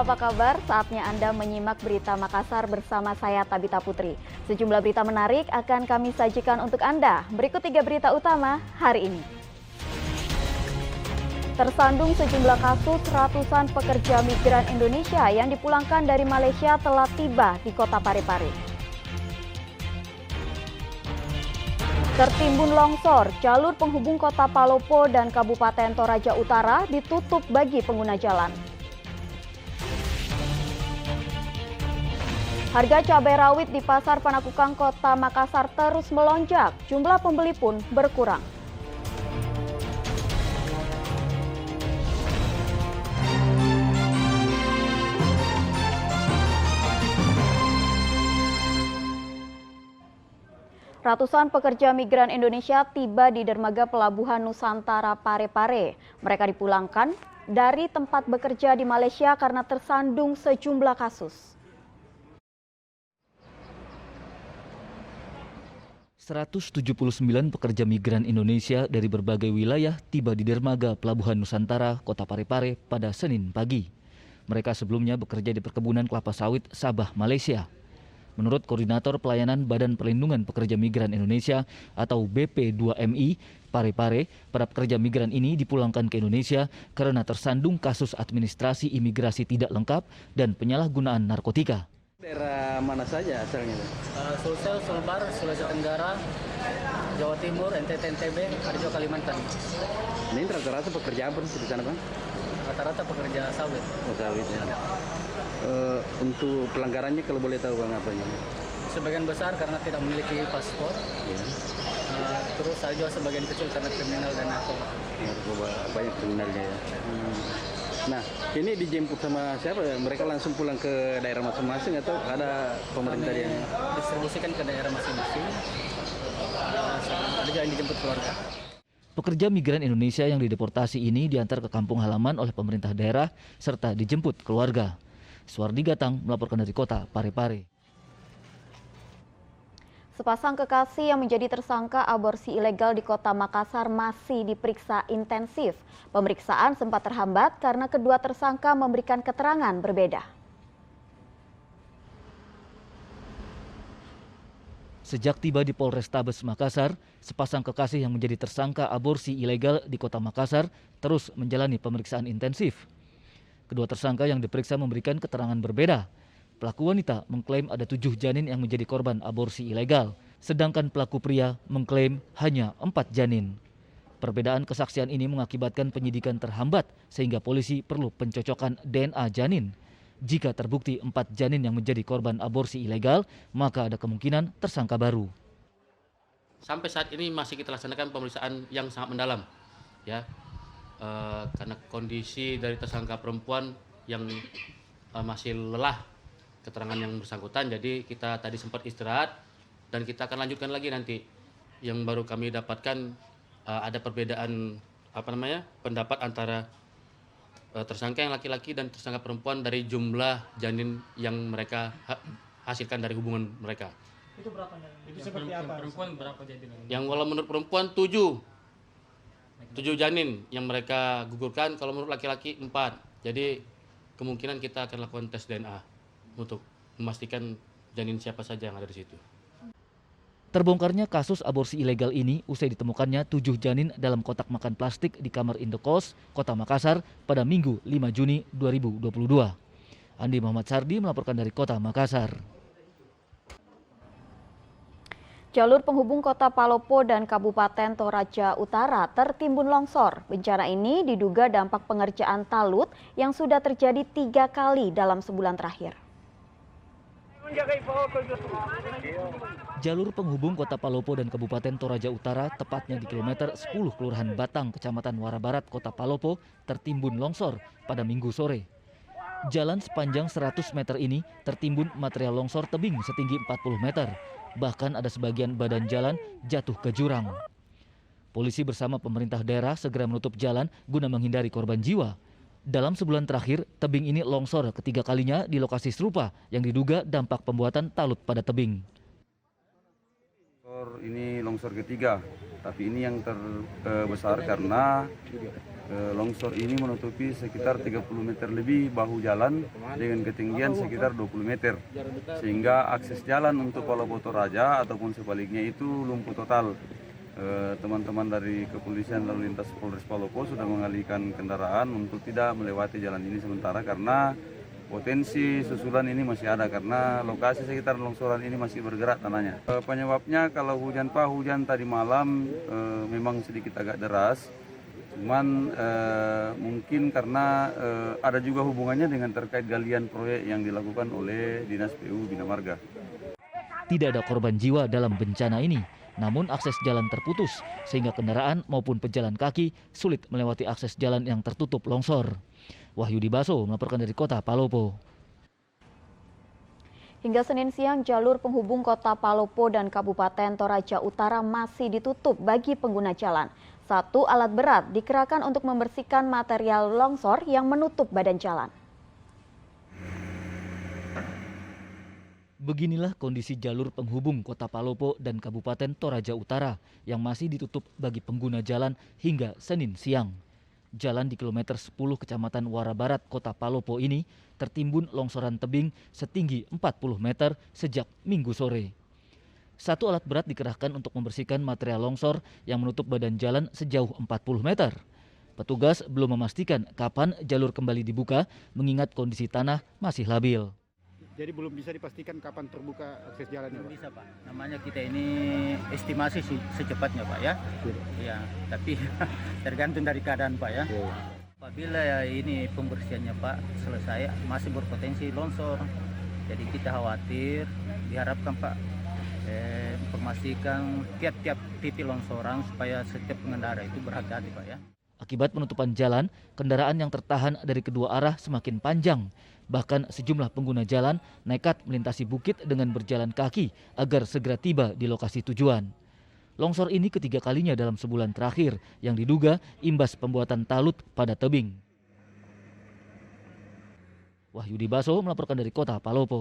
apa kabar? Saatnya Anda menyimak berita Makassar bersama saya Tabita Putri. Sejumlah berita menarik akan kami sajikan untuk Anda. Berikut 3 berita utama hari ini. Tersandung sejumlah kasus, ratusan pekerja migran Indonesia yang dipulangkan dari Malaysia telah tiba di kota Parepare. Tertimbun longsor, jalur penghubung kota Palopo dan Kabupaten Toraja Utara ditutup bagi pengguna jalan. Harga cabai rawit di Pasar Panakukang Kota Makassar terus melonjak, jumlah pembeli pun berkurang. Ratusan pekerja migran Indonesia tiba di dermaga Pelabuhan Nusantara Parepare. Mereka dipulangkan dari tempat bekerja di Malaysia karena tersandung sejumlah kasus. 179 pekerja migran Indonesia dari berbagai wilayah tiba di dermaga Pelabuhan Nusantara, Kota Parepare pada Senin pagi. Mereka sebelumnya bekerja di perkebunan kelapa sawit Sabah, Malaysia. Menurut Koordinator Pelayanan Badan Perlindungan Pekerja Migran Indonesia atau BP2MI, Parepare, para pekerja migran ini dipulangkan ke Indonesia karena tersandung kasus administrasi imigrasi tidak lengkap dan penyalahgunaan narkotika. Daerah mana saja asalnya? Sulsel, Sulbar, Sulawesi Tenggara, Jawa Timur, NTT, NTB, ada juga Kalimantan. Ini rata-rata pekerja apa di sana, Bang? Rata-rata pekerja sawit. Oh, sawit ya. Untuk pelanggarannya kalau boleh tahu Bang apanya? Sebagian besar karena tidak memiliki paspor. Ya. Terus ada juga sebagian kecil karena kriminal dan narkoba. Narkoba banyak kriminalnya ya. Nah, ini dijemput sama siapa? Mereka langsung pulang ke daerah masing-masing atau ada pemerintah yang distribusikan ke daerah masing-masing. Ada juga yang dijemput keluarga. Pekerja migran Indonesia yang dideportasi ini diantar ke kampung halaman oleh pemerintah daerah serta dijemput keluarga. Suwardi Gatang melaporkan dari kota Parepare. Sepasang kekasih yang menjadi tersangka aborsi ilegal di kota Makassar masih diperiksa intensif. Pemeriksaan sempat terhambat karena kedua tersangka memberikan keterangan berbeda. Sejak tiba di Polrestabes Makassar, sepasang kekasih yang menjadi tersangka aborsi ilegal di kota Makassar terus menjalani pemeriksaan intensif. Kedua tersangka yang diperiksa memberikan keterangan berbeda. Pelaku wanita mengklaim ada 7 janin yang menjadi korban aborsi ilegal, sedangkan pelaku pria mengklaim hanya 4 janin. Perbedaan kesaksian ini mengakibatkan penyidikan terhambat sehingga polisi perlu pencocokan DNA janin. Jika terbukti 4 janin yang menjadi korban aborsi ilegal, maka ada kemungkinan tersangka baru. Sampai saat ini masih kita laksanakan pemeriksaan yang sangat mendalam, ya, karena kondisi dari tersangka perempuan yang masih lelah keterangan yang bersangkutan, jadi kita tadi sempat istirahat dan kita akan lanjutkan lagi nanti. Yang baru kami dapatkan ada perbedaan pendapat antara tersangka yang laki-laki dan tersangka perempuan dari jumlah janin yang mereka hasilkan dari hubungan mereka. Itu berapa janin? Itu seperti apa? Perempuan berapa janin? Yang kalau menurut perempuan 7 janin yang mereka gugurkan, kalau menurut laki-laki 4. Jadi kemungkinan kita akan lakukan tes DNA untuk memastikan janin siapa saja yang ada di situ. Terbongkarnya kasus aborsi ilegal ini usai ditemukannya 7 janin dalam kotak makan plastik di kamar indekos Kota Makassar pada Minggu 5 Juni 2022. Andi Muhammad Sardi melaporkan dari Kota Makassar. Jalur penghubung kota Palopo dan Kabupaten Toraja Utara tertimbun longsor. Bencana ini diduga dampak pengerjaan talut yang sudah terjadi 3 kali dalam sebulan terakhir. Jalur penghubung kota Palopo dan Kabupaten Toraja Utara, tepatnya di kilometer 10 Kelurahan Batang, Kecamatan Muara Barat, Kota Palopo, tertimbun longsor pada Minggu sore. Jalan sepanjang 100 meter ini tertimbun material longsor tebing setinggi 40 meter. Bahkan ada sebagian badan jalan jatuh ke jurang. Polisi bersama pemerintah daerah segera menutup jalan guna menghindari korban jiwa. Dalam sebulan terakhir, tebing ini longsor ketiga kalinya di lokasi serupa yang diduga dampak pembuatan talut pada tebing. Ini longsor ketiga, tapi ini yang terbesar karena Longsor ini menutupi sekitar 30 meter lebih bahu jalan dengan ketinggian sekitar 20 meter. Sehingga akses jalan untuk Palopo Toraja ataupun sebaliknya itu lumpuh total. Teman-teman dari Kepolisian Lalu Lintas Polres Palopo sudah mengalihkan kendaraan untuk tidak melewati jalan ini sementara karena potensi susulan ini masih ada karena lokasi sekitar longsoran ini masih bergerak tanahnya. Penyebabnya kalau hujan tadi malam memang sedikit agak deras. Cuman mungkin karena ada juga hubungannya dengan terkait galian proyek yang dilakukan oleh Dinas PU Bina Marga. Tidak ada korban jiwa dalam bencana ini, namun akses jalan terputus sehingga kendaraan maupun pejalan kaki sulit melewati akses jalan yang tertutup longsor. Wahyudi Baso melaporkan dari Kota Palopo. Hingga Senin siang, jalur penghubung Kota Palopo dan Kabupaten Toraja Utara masih ditutup bagi pengguna jalan. 1 alat berat dikerahkan untuk membersihkan material longsor yang menutup badan jalan. Beginilah kondisi jalur penghubung Kota Palopo dan Kabupaten Toraja Utara yang masih ditutup bagi pengguna jalan hingga Senin siang. Jalan di kilometer 10 Kecamatan Wara Barat, Kota Palopo ini tertimbun longsoran tebing setinggi 40 meter sejak Minggu sore. 1 alat berat dikerahkan untuk membersihkan material longsor yang menutup badan jalan sejauh 40 meter. Petugas belum memastikan kapan jalur kembali dibuka mengingat kondisi tanah masih labil. Jadi belum bisa dipastikan kapan terbuka akses jalannya, Pak? Bisa, Pak. Namanya kita ini estimasi secepatnya, Pak, ya. Iya, tapi tergantung dari keadaan, Pak, ya. Apabila ya ini pembersihannya, Pak, selesai, masih berpotensi longsor. Jadi kita khawatir, diharapkan, Pak, memastikan tiap-tiap titik longsoran supaya setiap pengendara itu berhati-hati, Pak, ya. Akibat penutupan jalan, kendaraan yang tertahan dari kedua arah semakin panjang. Bahkan sejumlah pengguna jalan nekat melintasi bukit dengan berjalan kaki agar segera tiba di lokasi tujuan. Longsor ini ketiga kalinya dalam sebulan terakhir yang diduga imbas pembuatan talut pada tebing. Wahyudi Baso melaporkan dari Kota Palopo.